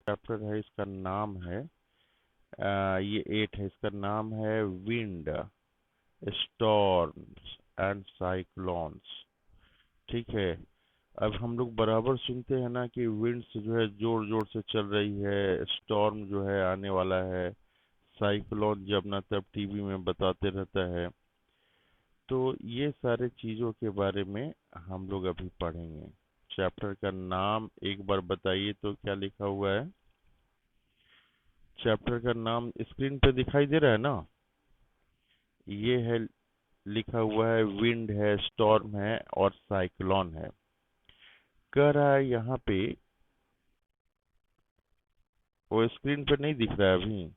Chapter है, इसका नाम है ये 8 है, इसका नाम है विंड, स्टॉर्म्स एंड साइक्लोन्स। ठीक है। अब हम लोग बराबर सुनते हैं ना कि विंड्स जो है जोर जोर से चल रही है, स्टॉर्म जो है आने वाला है, साइक्लोन जब ना तब टीवी में बताते रहता है। तो ये सारे चीज़ों के बारे में हम लोग अभी पढ़ेंगे। चैप्टर का नाम एक बार बताइए तो क्या लिखा हुआ है? चैप्टर का नाम स्क्रीन पे दिखाई दे रहा है ना? ये है, लिखा हुआ है विंड है, स्टॉर्म है और साइक्लोन है। कह रहा है यहाँ पे, वो स्क्रीन पे नहीं दिख रहा है अभी?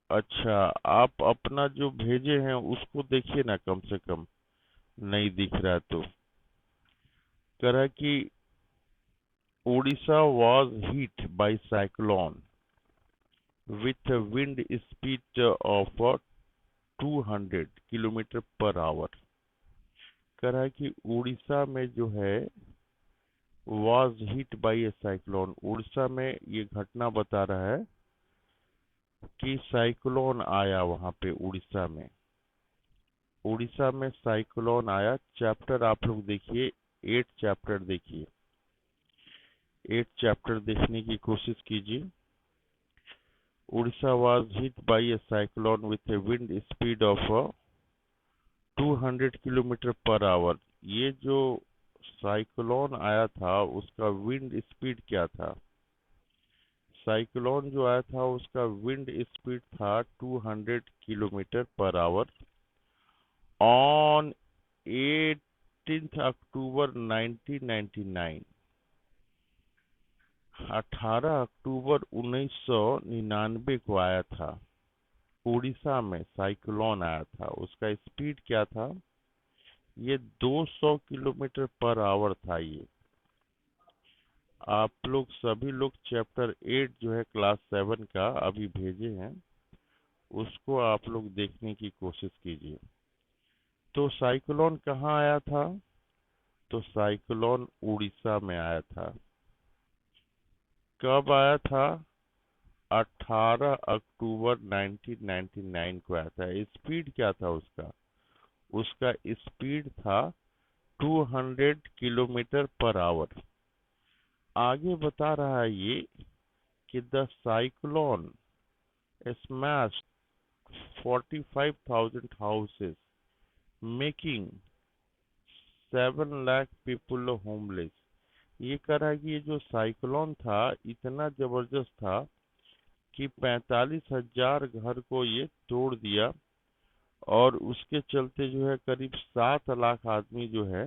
अच्छा, आप अपना जो भेजे हैं उसको देखिए ना कम से कम, नहीं दिख रहा है तो। कह रहा है कि Odisha was hit by cyclone with a wind speed of 200 kilometre per hour. कह रहा है कि उड़ीसा में जो है was hit by a cyclone, Orissa में ये घटना बता रहा है कि साइक्लोन आया वहां पे उड़ीसा में। उड़ीसा में साइक्लोन आया। चैप्टर आप लोग देखिए, 8 चैप्टर देखिए, 8 चैप्टर देखने की कोशिश कीजिए। Odisha was hit by a cyclone with a wind speed of 200 kilometre per hour. ये जो साइक्लोन आया था उसका विंड स्पीड क्या था? साइक्लोन जो आया था उसका विंड स्पीड था 200 किलोमीटर पर आवर ऑन 18 अक्टूबर 1999। 18 अक्टूबर 1999 को आया था। उड़ीसा में साइक्लोन आया था, उसका स्पीड क्या था? ये 200 किलोमीटर पर आवर था। ये आप लोग सभी लोग चैप्टर 8 जो है क्लास 7 का अभी भेजे हैं, उसको आप लोग देखने की कोशिश कीजिए। तो साइक्लोन कहाँ आया था? तो साइक्लोन उड़ीसा में आया था। कब आया था? 18 अक्टूबर 1999 को आया था। स्पीड क्या था उसका? उसका स्पीड था 200 किलोमीटर पर आवर। आगे बता रहा है ये कि the cyclone smashed 45,000 houses making 7 lakh people homeless. ये कह रहा है कि ये जो साइक्लोन था इतना जबरदस्त था कि 45,000 घर को ये तोड़ दिया, और उसके चलते जो है करीब 7 लाख आदमी जो है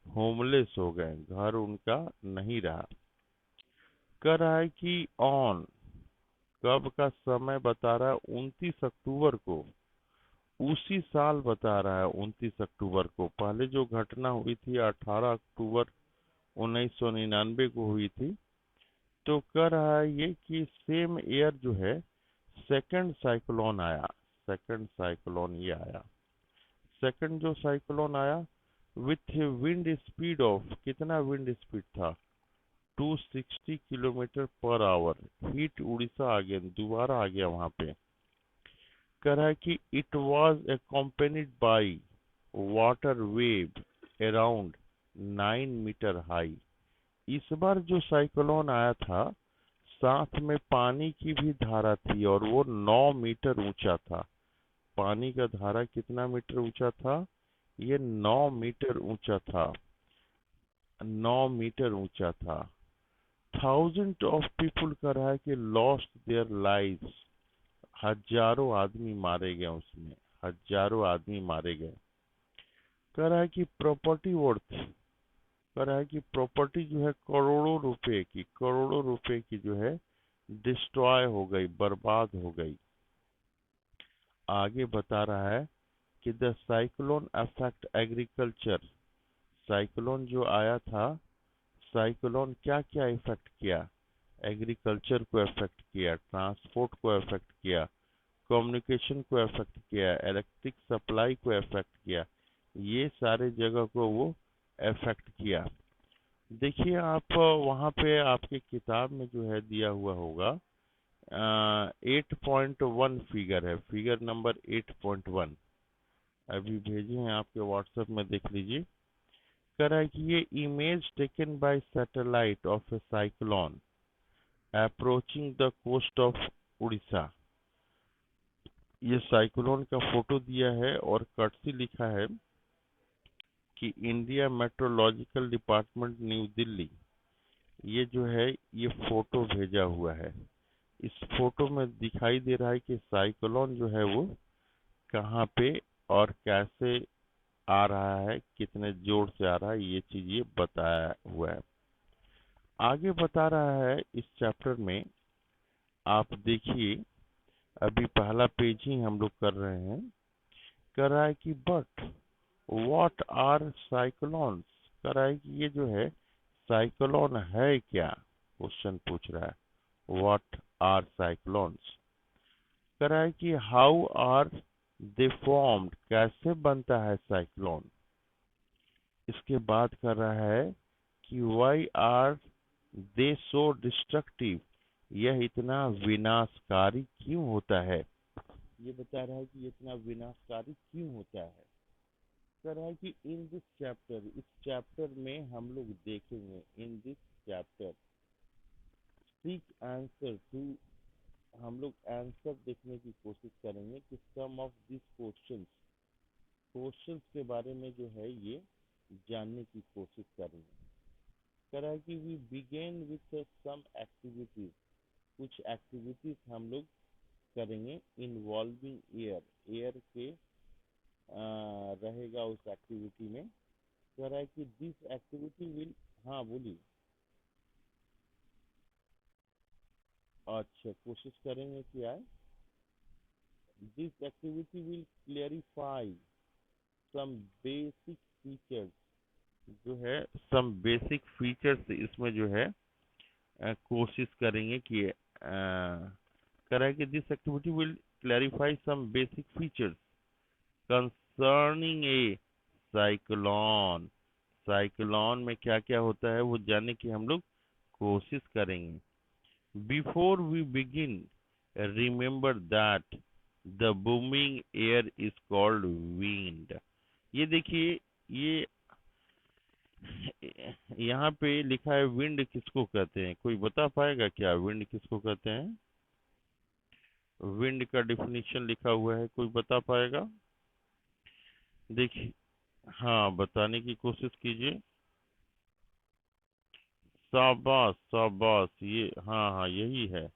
होमलेस हो गए, घर उनका नहीं रहा। कह रहा है कि ऑन, कब का समय बता रहा है? 29 अक्टूबर को, उसी साल बता रहा है 29 अक्टूबर को। पहले जो घटना हुई थी 18 अक्टूबर 1999 को हुई थी। तो कह रहा है ये कि सेम ईयर जो है सेकंड साइक्लोन आया। सेकंड साइक्लोन ये आया। सेकंड जो साइक्लोन आया विथ विंड स्पीड ऑफ, कितना विंड स्पीड था? 260 kilometre per hour. Hit Orissa आ गया, दोबारा आ गया वहां पे। कह रहा है कि it was accompanied by water wave around 9 metre high. इस बार जो साइक्लोन आया था साथ में पानी की भी धारा थी, और वो 9 मीटर ऊंचा था। पानी का धारा कितना मीटर ऊंचा था? ये 9 मीटर ऊंचा था। 9 मीटर ऊंचा था। थाउजेंड ऑफ पीपुल कह रहा है कि लॉस्ट देयर लाइव्स। हजारों आदमी मारे गए उसमें, हजारों आदमी मारे गए। कह रहा है कि प्रॉपर्टी वर्थ, कह रहा है कि प्रॉपर्टी जो है करोड़ों रुपए की, करोड़ों रुपए की जो है डिस्ट्रॉय हो गई, बर्बाद हो गई। आगे बता रहा है कि the cyclone affect agriculture. Cyclone जो आया था, साइक्लोन क्या क्या इफेक्ट किया? एग्रीकल्चर को इफेक्ट किया, ट्रांसपोर्ट को इफेक्ट किया, कम्युनिकेशन को इफेक्ट किया, इलेक्ट्रिक सप्लाई को इफेक्ट किया। ये सारे जगह को वो इफेक्ट किया। देखिए आप वहाँ पे आपके किताब में जो है दिया हुआ होगा 8.1 फिगर है, फिगर नंबर 8.1 अभी भेजे हैं आपके व्हाट्सएप में, देख लीजिए। कह रहा है कि ये image taken by satellite of a cyclone approaching the coast of Orissa. ये साइक्लोन का फोटो दिया है और कर्टसी लिखा है कि India meteorological department New Delhi. ये जो है ये फोटो भेजा हुआ है। इस फोटो में दिखाई दे रहा है कि साइक्लोन जो है वो कहाँ पे और कैसे आ रहा है, कितने जोर से आ रहा है, ये चीज ये बताया हुआ है। आगे बता रहा है इस चैप्टर में, आप देखिए, अभी पहला पेज ही हम लोग कर रहे हैं। कह रहा है कि बट व्हाट आर साइक्लोन्स। कह रहा है कि ये जो है साइक्लोन है क्या, क्वेश्चन पूछ रहा है। What are cyclones. कह रहा है कि हाउ आर दे फॉर्म्ड, कैसे बनता है साइक्लोन। इसके बाद कर रहा है कि why are they so destructive, यह इतना विनाशकारी क्यों होता है। ये बता रहा है कि ये इतना विनाशकारी क्यों होता है। कह रहा है कि इन दिस चैप्टर, इस चैप्टर में हम लोग देखेंगे, in this chapter seek answer to, हम लोग आंसर देखने की कोशिश करेंगे कि some of this questions, questions के बारे में जो है ये जानने की कोशिश करेंगे। कह रहा है कि we begin with some activities, कुछ एक्टिविटीज हम लोग करेंगे इन्वॉल्विंग एयर, एयर के रहेगा उस एक्टिविटी में। कह रहा है कि दिस एक्टिविटी विल, हाँ बोलिए। अच्छा, कोशिश करेंगे क्या है, this activity will clarify some basic features, जो है सम बेसिक फीचर्स इसमें जो है कोशिश करेंगे कि कह रहा है कि this activity will clarify some basic features concerning a cyclone. Cyclone में क्या क्या होता है वो जानने की हम लोग कोशिश करेंगे। Before we begin remember that the booming air is called wind. ये देखिए, ये यहाँ पे लिखा है विंड किसको कहते हैं, कोई बता पाएगा क्या विंड किसको कहते हैं। विंड का डिफिनीशन लिखा हुआ है, कोई बता पाएगा। देखिए, हाँ बताने की कोशिश कीजिए। शाबाश शाबाश, ये हाँ हाँ यही है।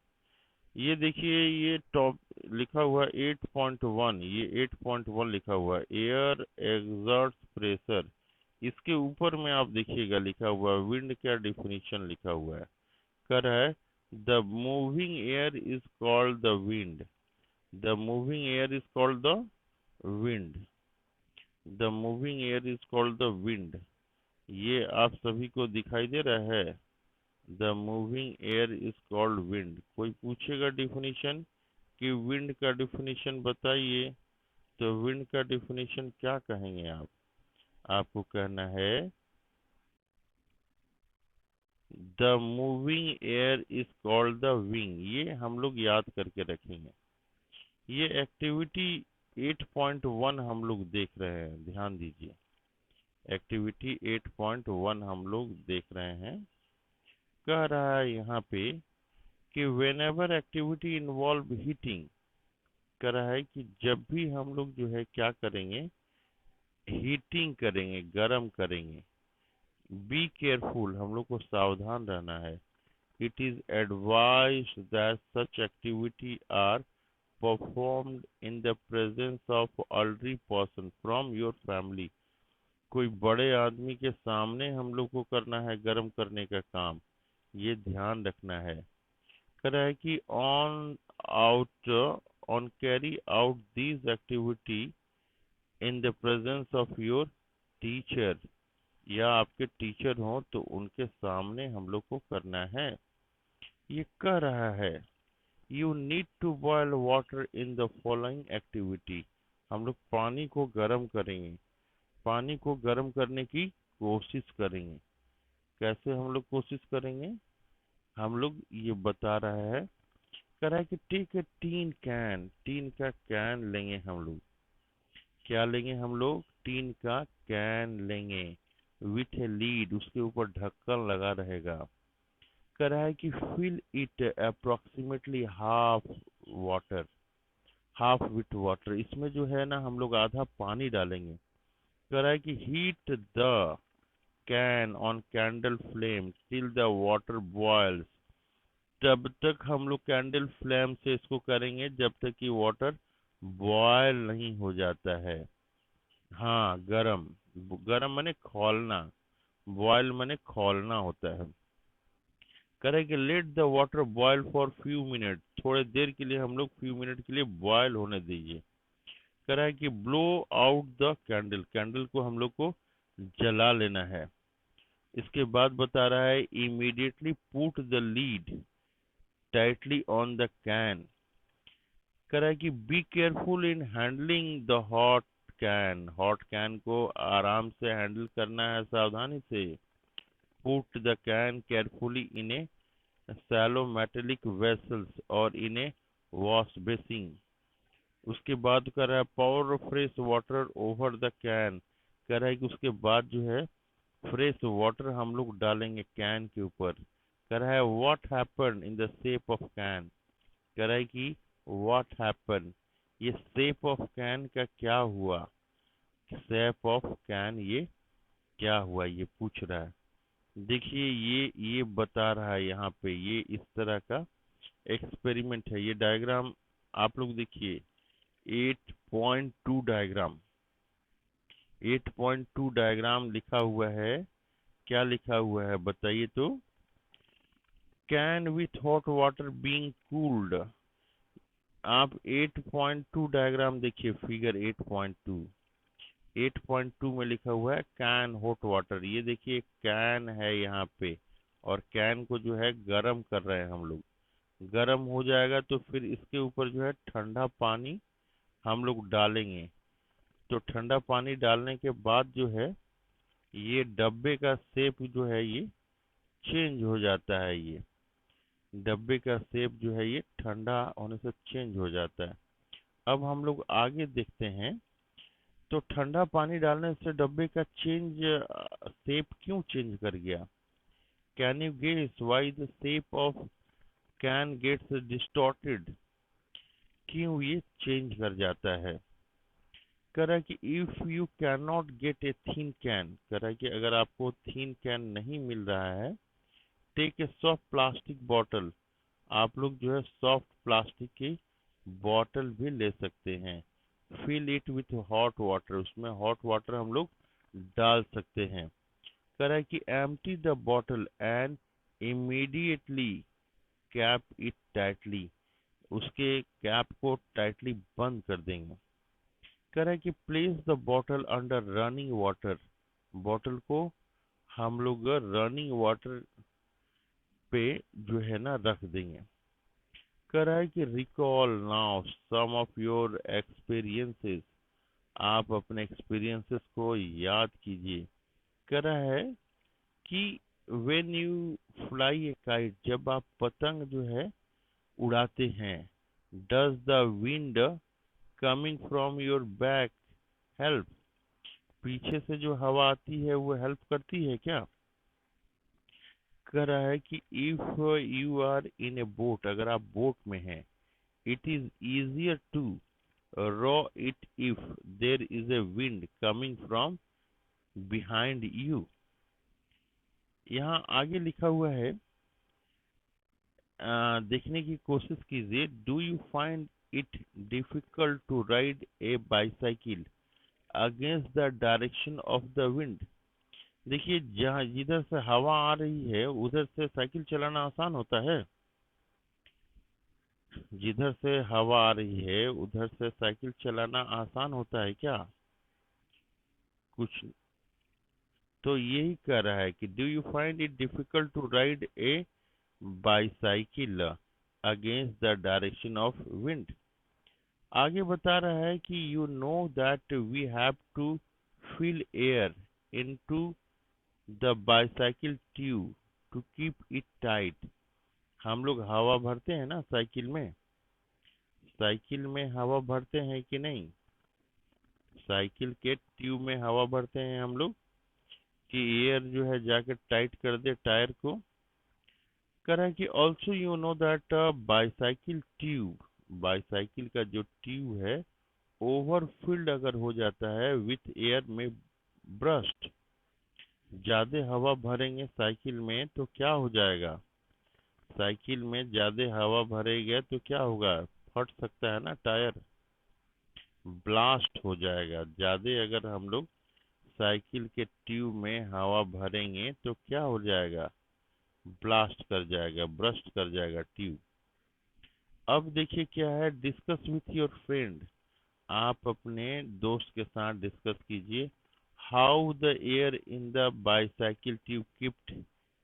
ये देखिए, ये टॉप लिखा हुआ है 8.1, ये 8.1 लिखा हुआ है, एयर एग्जर्ट्स प्रेशर। इसके ऊपर में आप देखिएगा लिखा हुआ है विंड, क्या डिफिनीशन लिखा हुआ है। कर है the moving air is called the wind, the moving air is called the wind, the moving air is called the wind. ये आप सभी को दिखाई दे रहा है, the moving air is called wind. कोई पूछेगा डिफिनीशन कि विंड का डिफिनीशन बताइए, तो विंड का डिफिनीशन क्या कहेंगे आप। आपको कहना है the moving air is called the wing. ये हम लोग याद करके रखेंगे। ये एक्टिविटी 8.1 हम लोग देख रहे हैं, ध्यान दीजिए। एक्टिविटी 8.1 हम लोग देख रहे हैं। कह रहा है यहाँ पे कि when ever activity involve heating. कह रहा है कि जब भी हम लोग जो है क्या करेंगे, हीटिंग करेंगे, गर्म करेंगे। बी केयरफुल, हम लोग को सावधान रहना है। It is advised that such activity are performed in the presence of elderly person from your family. कोई बड़े आदमी के सामने हम लोग को करना है गर्म करने का काम, ये ध्यान रखना है। कह रहा है कि out on carry out these activity in the presence of your teacher, या आपके टीचर हो तो उनके सामने हम लोग को करना है। ये कह रहा है you need to boil water in the following activity. हम लोग पानी को गर्म करेंगे, पानी को गर्म करने की कोशिश करेंगे। कैसे हम लोग कोशिश करेंगे? हम लोग ये बता रहा है, कह रहा है कि take a tin can, tin का कैन लेंगे हम लोग। क्या लेंगे हम लोग? टीन का कैन लेंगे, विथ ए लीड, उसके ऊपर ढक्कन लगा रहेगा। कह रहा है कि fill it approximately half water, half with water, इसमें जो है ना हम लोग आधा पानी डालेंगे। कह रहा है कि heat the can on candle flame till the water boils, तब तक हम लोग कैंडल फ्लेम से इसको करेंगे जब तक कि वाटर बॉयल नहीं हो जाता है। हाँ, गरम, गरम माने खौलना, बॉयल माने खौलना होता है। करें कि let the water boil for few minute, थोड़े देर के लिए हम लोग फ्यू मिनट के लिए बॉयल होने दीजिए। करें कि blow out the candle, candle को हम लोग को जला लेना है। इसके बाद बता रहा है immediately put the lead tightly on the can. करें कि be careful in handling the hot can, hot can को आराम से हैंडल करना है, सावधानी से। Put the can carefully in A shallow metallic vessels और in a wash basin। उसके बाद कर रहा है pour fresh water over the can, कह रहा है कि उसके बाद जो है फ्रेश वाटर हम लोग डालेंगे कैन के ऊपर। कह रहा है what happened in the shape of can, कह रहा है कि what happened, ये shape of can का क्या हुआ, shape of can ये क्या हुआ, ये पूछ रहा है। देखिए ये बता रहा है यहाँ पे, ये इस तरह का एक्सपेरिमेंट है। ये डायग्राम आप लोग देखिए, 8.2 डायग्राम, 8.2 डायग्राम लिखा हुआ है। क्या लिखा हुआ है बताइए तो? Can with hot water being cooled. आप 8.2 डायग्राम देखिए, फिगर 8.2, 8.2 में लिखा हुआ है कैन हॉट वाटर। ये देखिए कैन है यहाँ पे, और कैन को जो है गरम कर रहे हैं हम लोग। गरम हो जाएगा तो फिर इसके ऊपर जो है ठंडा पानी हम लोग डालेंगे। तो ठंडा पानी डालने के बाद जो है ये डब्बे का शेप जो है ये चेंज हो जाता है। ये डब्बे का शेप जो है ये ठंडा होने से चेंज हो जाता है। अब हम लोग आगे देखते हैं, तो ठंडा पानी डालने से डब्बे का चेंज शेप क्यों चेंज कर गया? Can you guess why the shape of can gets distorted? क्यों ये चेंज कर जाता है? कह रहा है कि if you can not gate A thin can, कह रहा है कि अगर आपको थीन कैन नहीं मिल रहा है, take a soft plastic bottle, आप लोग जो है सॉफ्ट प्लास्टिक की बॉटल भी ले सकते हैं। Fill it with hot water, उसमें हॉट वाटर हम लोग डाल सकते हैं। कह रहा है कि empty the bottle and immediately cap it tightly, उसके कैप को टाइटली बंद कर देंगे। कह रहा है कि place the bottle under running water, bottle को हम लोग रनिंग वाटर पे जो है ना रख देंगे। कह रहा है कि recall now some of your experiences, आप अपने एक्सपीरियंसेस को याद कीजिए। कह रहा है कि when you fly A kite, जब आप पतंग जो है उड़ाते हैं, does the wind coming from your back help, पीछे से जो हवा आती है वो हेल्प करती है क्या? कह रहा है कि if you are in a boat, अगर आप बोट में हैं, it is easier to row it if there is a wind coming from behind you. यहाँ आगे लिखा हुआ है, देखने की कोशिश कीजिए, do you find it difficult to ride a bicycle against the direction of the wind. देखिए जहाँ जिधर से हवा आ रही है उधर से साइकिल चलाना आसान होता है? जिधर से हवा आ रही है उधर से साइकिल चलाना आसान होता है क्या? कुछ तो यही कह रहा है कि do you find it difficult to ride a bicycle against the direction of wind. आगे बता रहा है कि you know that we have to fill air into the bicycle tube to keep it tight. हम लोग हवा भरते हैं ना साइकिल में, साइकिल में हवा भरते हैं कि नहीं? साइकिल के ट्यूब में हवा भरते हैं हम लोग कि एयर जो है जाकर टाइट कर दे टायर को। कह रहा है कि also you know that bicycle tube, bicycle का जो ट्यूब है ओवरफिल्ड अगर हो जाता है विथ एयर में ब्रस्ट, ज्यादा हवा भरेंगे साइकिल में तो क्या हो जाएगा? साइकिल में ज्यादा हवा भरेगा तो क्या होगा? फट सकता है ना टायर, ब्लास्ट हो जाएगा। ज्यादा अगर हम लोग साइकिल के ट्यूब में हवा भरेंगे तो क्या हो जाएगा? ब्लास्ट कर जाएगा, ब्रस्ट कर जाएगा ट्यूब। अब देखिए क्या है, डिस्कस विथ योर फ्रेंड, आप अपने दोस्त के साथ डिस्कस कीजिए। How the air in the bicycle tube kept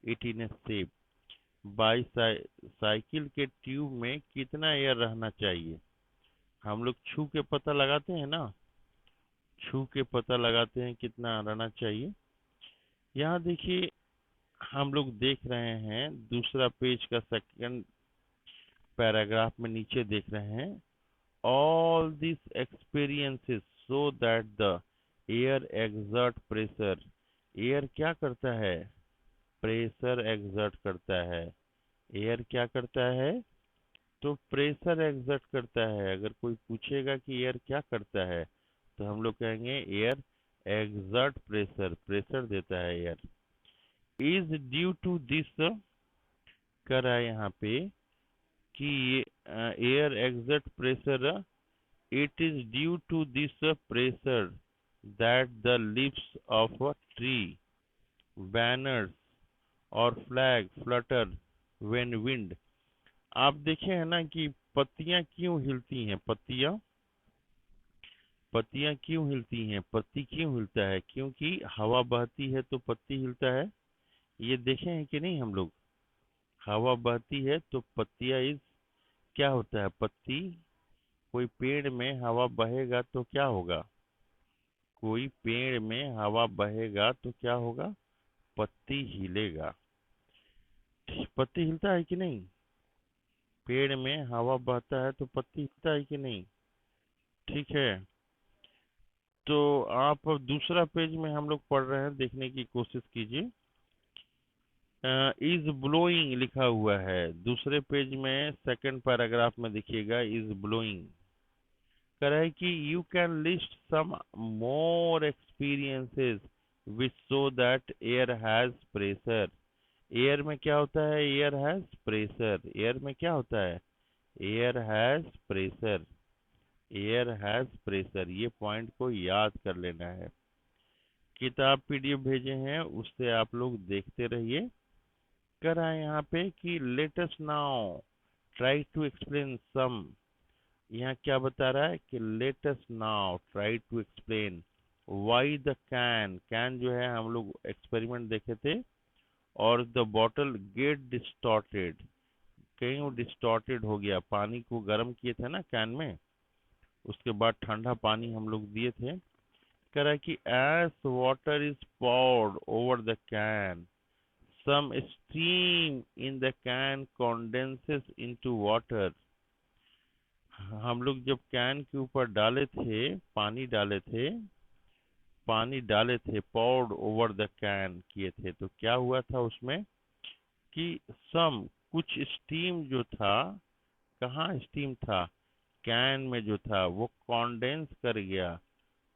it in A shape. Bicycle के ट्यूब में कितना एयर रहना चाहिए? हम लोग छू के पता लगाते हैं ना, छू के पता लगाते हैं कितना रहना चाहिए। यहाँ देखिए हम लोग देख रहे हैं दूसरा पेज का सेकंड पैराग्राफ में नीचे देख रहे हैं, all these experiences show that the air exert pressure। Air क्या करता है? प्रेशर एक्सर्ट करता है। एयर क्या करता है? तो प्रेशर एक्सर्ट करता है। अगर कोई पूछेगा कि एयर क्या करता है तो हम लोग कहेंगे एयर एक्सर्ट प्रेशर, प्रेशर देता है air. Is due to this, कर रहा है यहाँ पे कि air exert pressure, it is due to this pressure that the leaves of a tree, banners or flag flutter when wind। आप देखे हैं ना कि पत्तियां क्यों हिलती हैं? पत्तियां, पत्तियां क्यों हिलती हैं? पत्ती क्यों हिलता है? क्योंकि हवा बहती है तो पत्ती हिलता है। ये देखे हैं कि नहीं हम लोग? हवा बहती है तो पत्तियां इस, क्या होता है पत्ती, कोई पेड़ में हवा बहेगा तो क्या होगा? कोई पेड़ में हवा बहेगा तो क्या होगा? पत्ती हिलेगा। पत्ती हिलता है कि नहीं? पेड़ में हवा बहता है तो पत्ती हिलता है कि नहीं? ठीक है। तो आप दूसरा पेज में हम लोग पढ़ रहे हैं, देखने की कोशिश कीजिए। इज ब्लोइंग लिखा हुआ है दूसरे पेज में सेकंड पैराग्राफ में, देखिएगा इज ब्लोइंग। कह रहा है कि you can list some more experiences which show that air has pressure. Air में क्या होता है? Air has pressure. एयर में क्या होता है? Air has pressure, air has pressure. ये पॉइंट को याद कर लेना है। किताब पीडीएफ भेजे हैं, उससे आप लोग देखते रहिए। कर रहा है यहाँ पे कि let us now try to explain some. यहाँ क्या बता रहा है कि let us now try to explain why the can, can जो है हम लोग एक्सपेरिमेंट देखे थे, और द बॉटल गेट डिस्टॉर्टेड, कहीं वो डिस्टॉर्टेड हो गया। पानी को गर्म किए थे ना कैन में, उसके बाद ठंडा पानी हम लोग दिए थे। कह रहा है कि as water is poured over the can some steam in the can condenses into water। हम लोग जब कैन के ऊपर डाले थे, पानी डाले थे, पानी डाले थे, poured ओवर द कैन किए थे, तो क्या हुआ था उसमें कि सम, कुछ स्टीम जो था, कहाँ स्टीम था? कैन में जो था वो कॉन्डेंस कर गया।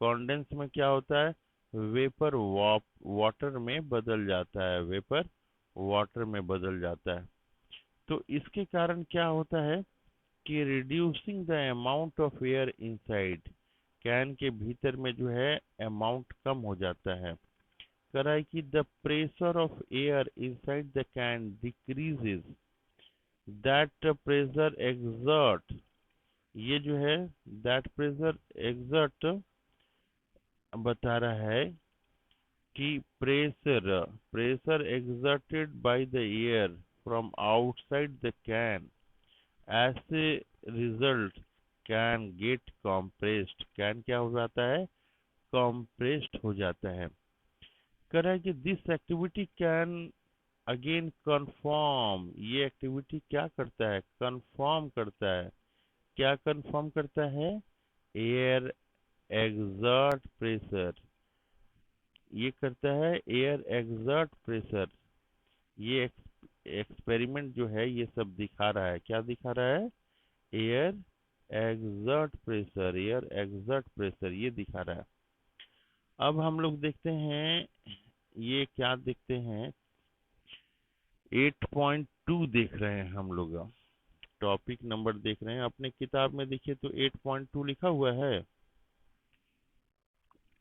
कॉन्डेंस में क्या होता है? वेपर वाटर में बदल जाता है, वेपर वाटर में बदल जाता है। तो इसके कारण क्या होता है कि reducing the amount of air inside, can के भीतर में जो है अमाउंट कम हो जाता है। कह रहा है कि the pressure of air inside the can decreases, that pressure exert, ये जो है दैट प्रेशर एक्सर्ट बता रहा है कि pressure, pressure exerted by the air from outside the can, ऐसे result can get compressed, can क्या हो जाता है? कॉम्प्रेस्ड हो जाता है। कह रहा है कि this activity can again confirm, ये एक्टिविटी क्या करता है, कंफर्म करता है। क्या कंफर्म करता है? एयर एग्जर्ट प्रेशर, ये करता है एयर एग्जर्ट प्रेशर। ये एक्सपेरिमेंट जो है ये सब दिखा रहा है, क्या दिखा रहा है? Air exert pressure, air exert pressure ये दिखा रहा है। अब हम लोग देखते हैं, ये क्या देखते हैं, 8.2 देख रहे हैं हम लोग। टॉपिक नंबर देख रहे हैं अपने किताब में, देखिए तो 8.2 लिखा हुआ है।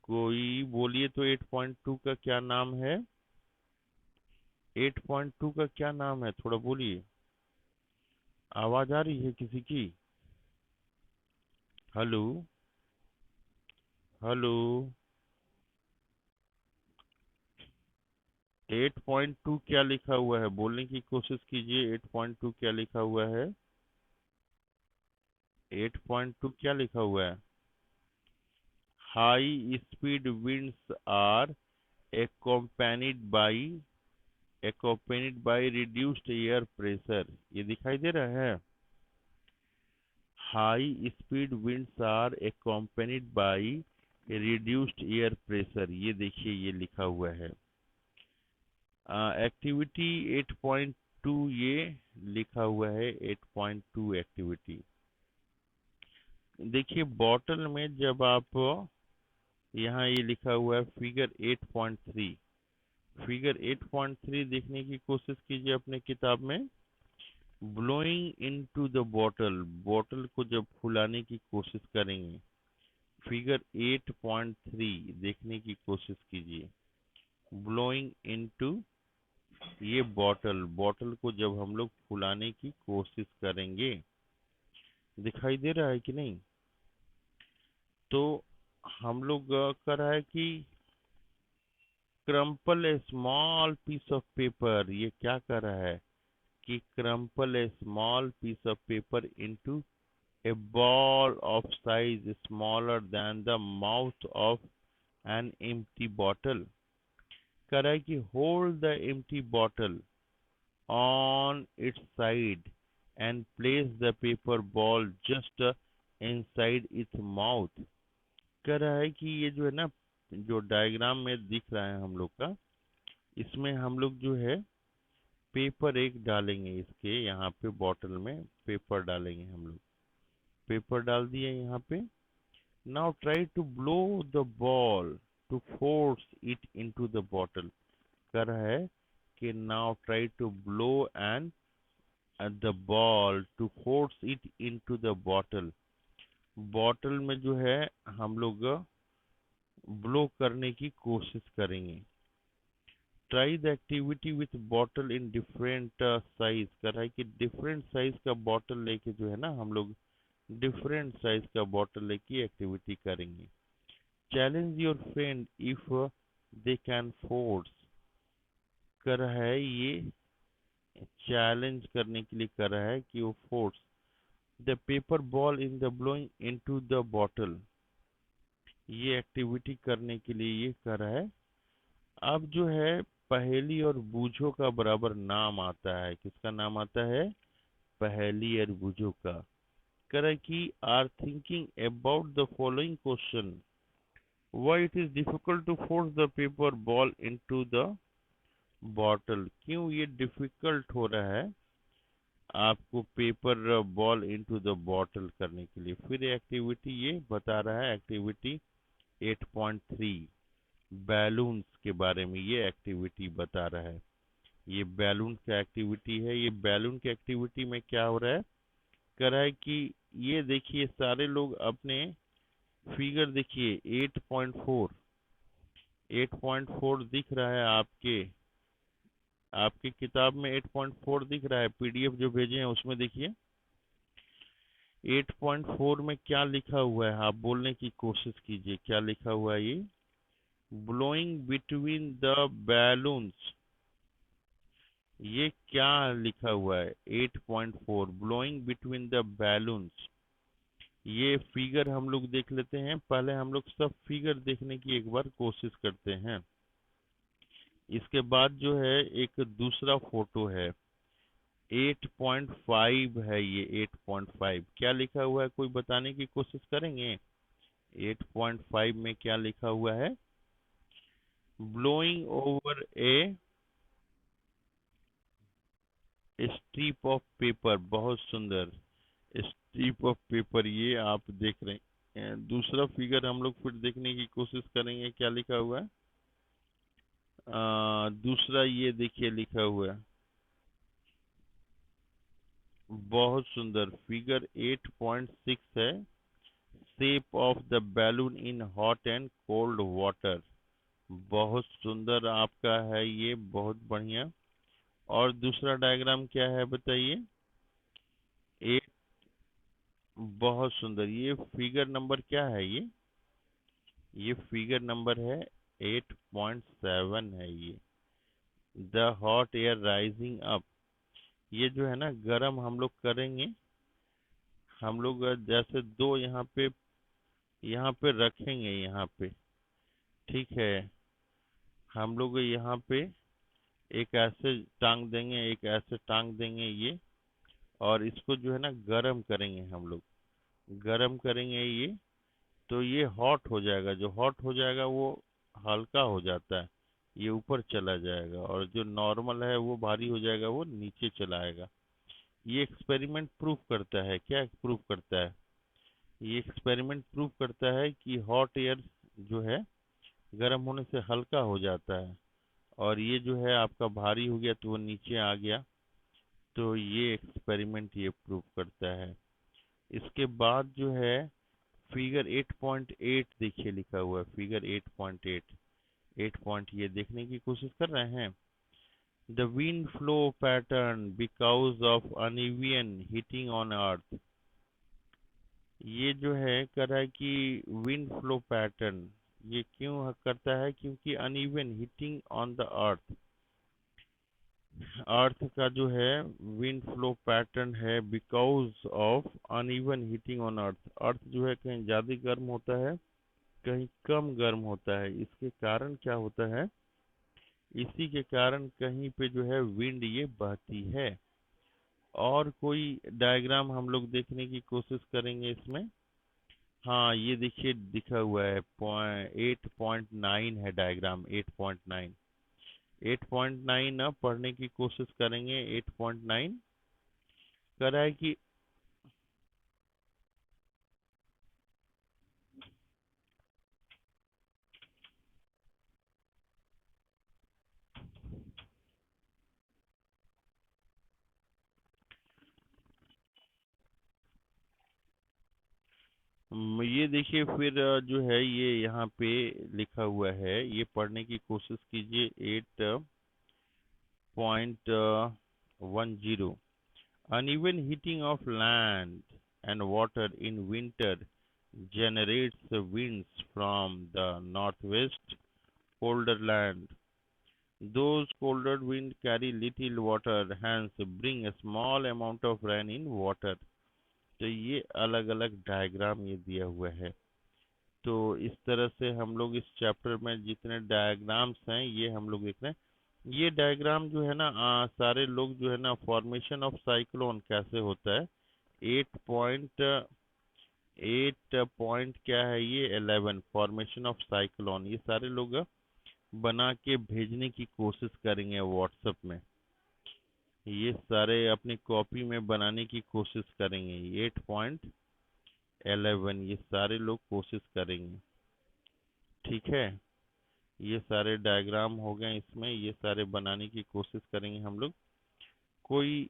कोई बोलिए तो 8.2 का क्या नाम है? 8.2 का क्या नाम है, थोड़ा बोलिए। आवाज आ रही है किसी की? Hello, hello. 8.2 क्या लिखा हुआ है, बोलने की कोशिश कीजिए। 8.2 क्या लिखा हुआ है? 8.2 क्या लिखा हुआ है? High speed winds are accompanied by reduced air pressure, ये दिखाई दे रहा है। High speed winds are accompanied by reduced air pressure, ये देखिए ये लिखा हुआ है। एक्टिविटी 8.2 ये लिखा हुआ है। 8.2 एक्टिविटी देखिए, बॉटल में जब आप, यहाँ ये लिखा हुआ है फिगर 8.3, फिगर 8.3 देखने की कोशिश कीजिए अपने किताब में। Blowing into the bottle, bottle को जब फुलाने की कोशिश करेंगे, फिगर 8.3 देखने की कोशिश कीजिए। ब्लोइंग इनटू ये बॉटल, बॉटल को जब हम लोग फुलाने की कोशिश करेंगे, दिखाई दे रहा है कि नहीं? तो हम लोग कर रहा है कि crumple a small piece of paper, ये क्या कर रहा है कि crumple a small piece of paper into a ball of size smaller than the mouth of an empty bottle। कह रहा है कि hold the empty bottle on its side and place the paper ball just inside its mouth। कह रहा है कि ये जो है ना, जो डायग्राम में दिख रहा है हम लोग का, इसमें हम लोग जो है पेपर एक डालेंगे, इसके यहाँ पे बॉटल में पेपर डालेंगे हम लोग। पेपर डाल दिए यहाँ पे। Now try to blow the ball to force it into the bottle. कर रहा है कि now try to blow and the ball to force it into the bottle. Bottle में जो है हम लोग ब्लो करने की कोशिश करेंगे। Try the activity with bottle in different size. कर रहा है कि डिफरेंट साइज का बॉटल लेके जो है ना, हम लोग डिफरेंट साइज का बॉटल लेके एक्टिविटी करेंगे। Challenge your friend if they can force. कर रहा है ये चैलेंज करने के लिए कर रहा है कि वो force the paper ball in the blowing into the bottle, ये एक्टिविटी करने के लिए ये कर रहा है। अब जो है पहेली और बूझो का बराबर नाम आता है, किसका नाम आता है? पहेली और बूझो का। करे कि are thinking about the following question, why it is difficult to force the paper ball into the bottle. क्यों ये डिफिकल्ट हो रहा है आपको paper ball into the bottle करने के लिए? फिर एक्टिविटी ये बता रहा है, एक्टिविटी 8.3 बैलून्स के बारे में ये एक्टिविटी बता रहा है। ये बैलून का एक्टिविटी है। ये बैलून की एक्टिविटी में क्या हो रहा है? कह रहा है कि ये देखिए सारे लोग अपने फिगर देखिए 8.4, 8.4 दिख रहा है आपके, आपकी किताब में 8.4 दिख रहा है। पीडीएफ जो भेजे हैं उसमें देखिए 8.4 में क्या लिखा हुआ है, आप बोलने की कोशिश कीजिए क्या लिखा हुआ है। ये ब्लोइंग बिटवीन द बैलून्स, ये क्या लिखा हुआ है? 8.4 ब्लोइंग बिटवीन द बैलून्स। ये फिगर हम लोग देख लेते हैं, पहले हम लोग सब फिगर देखने की एक बार कोशिश करते हैं। इसके बाद जो है एक दूसरा फोटो है, 8.5 है ये, 8.5 क्या लिखा हुआ है, कोई बताने की कोशिश करेंगे? 8.5 में क्या लिखा हुआ है? Blowing over A strip of paper, बहुत सुंदर, स्ट्रिप ऑफ पेपर, ये आप देख रहे हैं। दूसरा फिगर हम लोग फिर देखने की कोशिश करेंगे, क्या लिखा हुआ है। दूसरा ये देखिए लिखा हुआ है, बहुत सुंदर, फिगर 8.6 है, shape of the balloon in hot and cold water, बहुत सुंदर आपका है ये, बहुत बढ़िया। और दूसरा डायग्राम क्या है बताइए? एट, बहुत सुंदर, ये फिगर नंबर क्या है ये फिगर नंबर है 8.7 है ये, the hot air rising up, ये जो है ना गरम हम लोग करेंगे, हम लोग जैसे दो यहाँ पे रखेंगे, यहाँ पे, ठीक है, हम लोग यहाँ पे एक ऐसे टांग देंगे, एक ऐसे टांग देंगे ये, और इसको जो है ना गरम करेंगे हम लोग, गरम करेंगे ये, तो ये हॉट हो जाएगा, जो हॉट हो जाएगा वो हल्का हो जाता है, ये ऊपर चला जाएगा, और जो नॉर्मल है वो भारी हो जाएगा, वो नीचे चला आएगा। ये एक्सपेरिमेंट प्रूव करता है, क्या प्रूव करता है? ये एक्सपेरिमेंट प्रूव करता है कि हॉट एयर जो है गर्म होने से हल्का हो जाता है, और ये जो है आपका भारी हो गया तो वो नीचे आ गया, तो ये एक्सपेरिमेंट ये प्रूव करता है। इसके बाद जो है फिगर 8.8 देखिए लिखा हुआ है, फिगर 8.8, 8 पॉइंट ये देखने की कोशिश कर रहे हैं। The wind flow pattern because of uneven heating on अर्थ, ये जो है कर रहा है कि विंड फ्लो पैटर्न ये क्यों करता है, क्योंकि uneven heating on the earth, earth का जो है विंड फ्लो पैटर्न है because of uneven heating on earth, earth जो है कहीं ज़्यादा गर्म होता है, कहीं कम गर्म होता है, इसके कारण क्या होता है, इसी के कारण कहीं पे जो है विंड ये बहती है। और कोई डायग्राम हम लोग देखने की कोशिश करेंगे इसमें। हाँ ये देखिए दिखा हुआ है, 8.9 है डायग्राम, 8.9, 8.9 अब पढ़ने की कोशिश करेंगे। 8.9 कह रहा है कि ये देखिए फिर जो है ये यहाँ पे लिखा हुआ है, ये पढ़ने की कोशिश कीजिए। 8.10, uneven heating of land and water in winter generates winds from the northwest colder land. Those colder winds carry little water, hence bring a small amount of rain in water. तो ये अलग अलग डायग्राम ये दिया हुआ है। तो इस तरह से हम लोग इस चैप्टर में जितने डायग्राम्स हैं ये हम लोग देख रहे हैं। ये डायग्राम जो है ना सारे लोग जो है ना फॉर्मेशन ऑफ साइक्लोन कैसे होता है, 8 पॉइंट क्या है ये, 11 फॉर्मेशन ऑफ साइक्लोन, ये सारे लोग बना के भेजने की कोशिश करेंगे व्हाट्सएप में, ये सारे अपनी कॉपी में बनाने की कोशिश करेंगे। 8.11 ये सारे लोग कोशिश करेंगे, ठीक है। ये सारे डायग्राम हो गए, इसमें ये सारे बनाने की कोशिश करेंगे हम लोग। कोई